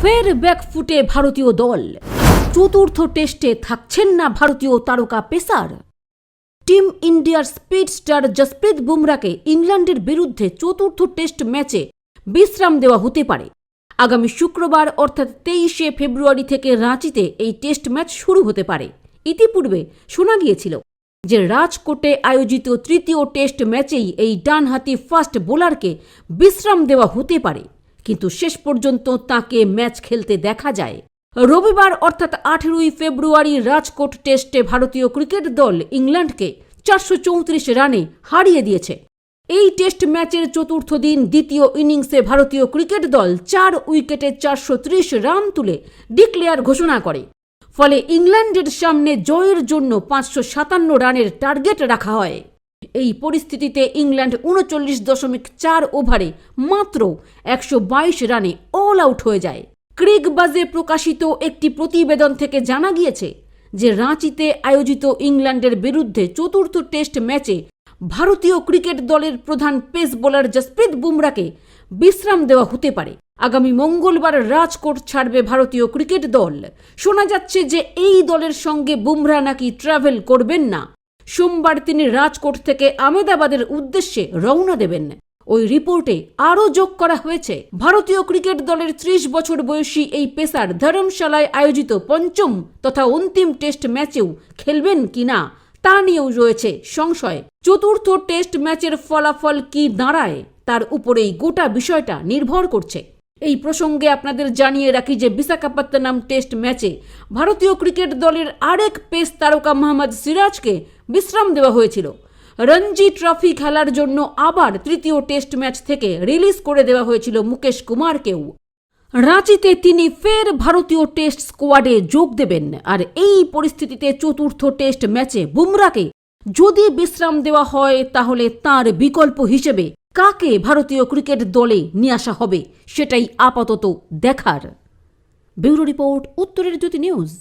ফের ব্যাকফুটে ভারতীয় দল। চতুর্থ টেস্টে থাকছেন না ভারতীয় তারকা পেসার। টিম ইন্ডিয়ার স্পিড স্টার জসপ্রীত বুমরাকে ইংল্যান্ডের বিরুদ্ধে চতুর্থ টেস্ট ম্যাচে বিশ্রাম দেওয়া হতে পারে। আগামী শুক্রবার অর্থাৎ 23শে ফেব্রুয়ারি থেকে রাঁচিতে এই টেস্ট ম্যাচ শুরু হতে পারে। ইতিপূর্বে শোনা গিয়েছিল যে রাজকোটে আয়োজিত তৃতীয় টেস্ট ম্যাচেই এই ডানহাতি ফাস্ট বোলারকে বিশ্রাম দেওয়া হতে পারে, কিন্তু শেষ পর্যন্ত তাকে ম্যাচ খেলতে দেখা যায়। রবিবার অর্থাৎ 18ই ফেব্রুয়ারি রাজকোট টেস্টে ভারতীয় ক্রিকেট দল ইংল্যান্ডকে 434 রানে হারিয়ে দিয়েছে। এই টেস্ট ম্যাচের চতুর্থ দিন দ্বিতীয় ইনিংসে ভারতীয় ক্রিকেট দল 4 উইকেটে 430 রান তুলে ডিক্লেয়ার ঘোষণা করে। ফলে ইংল্যান্ডের সামনে জয়ের জন্য 557 রানের টার্গেট রাখা হয়। এই পরিস্থিতিতে ইংল্যান্ড 39.4 ওভারে মাত্র 122 রানে অল আউট হয়ে যায়। ক্রিকবাজে প্রকাশিত একটি প্রতিবেদন থেকে জানা গিয়েছে যে রাঁচিতে আয়োজিত ইংল্যান্ডের বিরুদ্ধে চতুর্থ টেস্ট ম্যাচে ভারতীয় ক্রিকেট দলের প্রধান পেস বোলার জসপ্রীত বুমরাকে বিশ্রাম দেওয়া হতে পারে। আগামী মঙ্গলবার রাজকোট ছাড়বে ভারতীয় ক্রিকেট দল। শোনা যাচ্ছে যে এই দলের সঙ্গে বুমরা নাকি ট্রাভেল করবেন না। সোমবার তিনি রাজকোট থেকে আহমেদাবাদের উদ্দেশ্যে রওনা দেবেন। ওই রিপোর্টে আরও যোগ করা হয়েছে, ভারতীয় ক্রিকেট দলের 30 বছর বয়সী এই পেসার ধর্মশালায় আয়োজিত পঞ্চম তথা অন্তিম টেস্ট ম্যাচেও খেলবেন কিনা তা নিয়েও রয়েছে সংশয়। চতুর্থ টেস্ট ম্যাচের ফলাফল কি দাঁড়ায় তার উপরেই গোটা বিষয়টা নির্ভর করছে। এই প্রসঙ্গে আপনাদের জানিয়ে রাখি যে বিশাখাপত্তনম টেস্ট ম্যাচে ভারতীয় ক্রিকেট দলের আরেক পেস তারকা মোহাম্মদ সিরাজকে বিশ্রাম দেওয়া হয়েছিল। রঞ্জি ট্রফি খেলার জন্য আবার তৃতীয় টেস্ট ম্যাচ থেকে রিলিজ করে দেওয়া হয়েছিল মুকেশ কুমারকেও। রাঁচিতে তিনি ফের ভারতীয় টেস্ট স্কোয়াডে যোগ দেবেন। আর এই পরিস্থিতিতে চতুর্থ টেস্ট ম্যাচে বুমরাকে যদি বিশ্রাম দেওয়া হয় তাহলে তার বিকল্প হিসেবে কাকে ভারতীয় ক্রিকেট দলে নিয়ে আসা হবে সেটাই আপাতত দেখার। ব্যুরো রিপোর্ট, উত্তরের জ্যোতি নিউজ।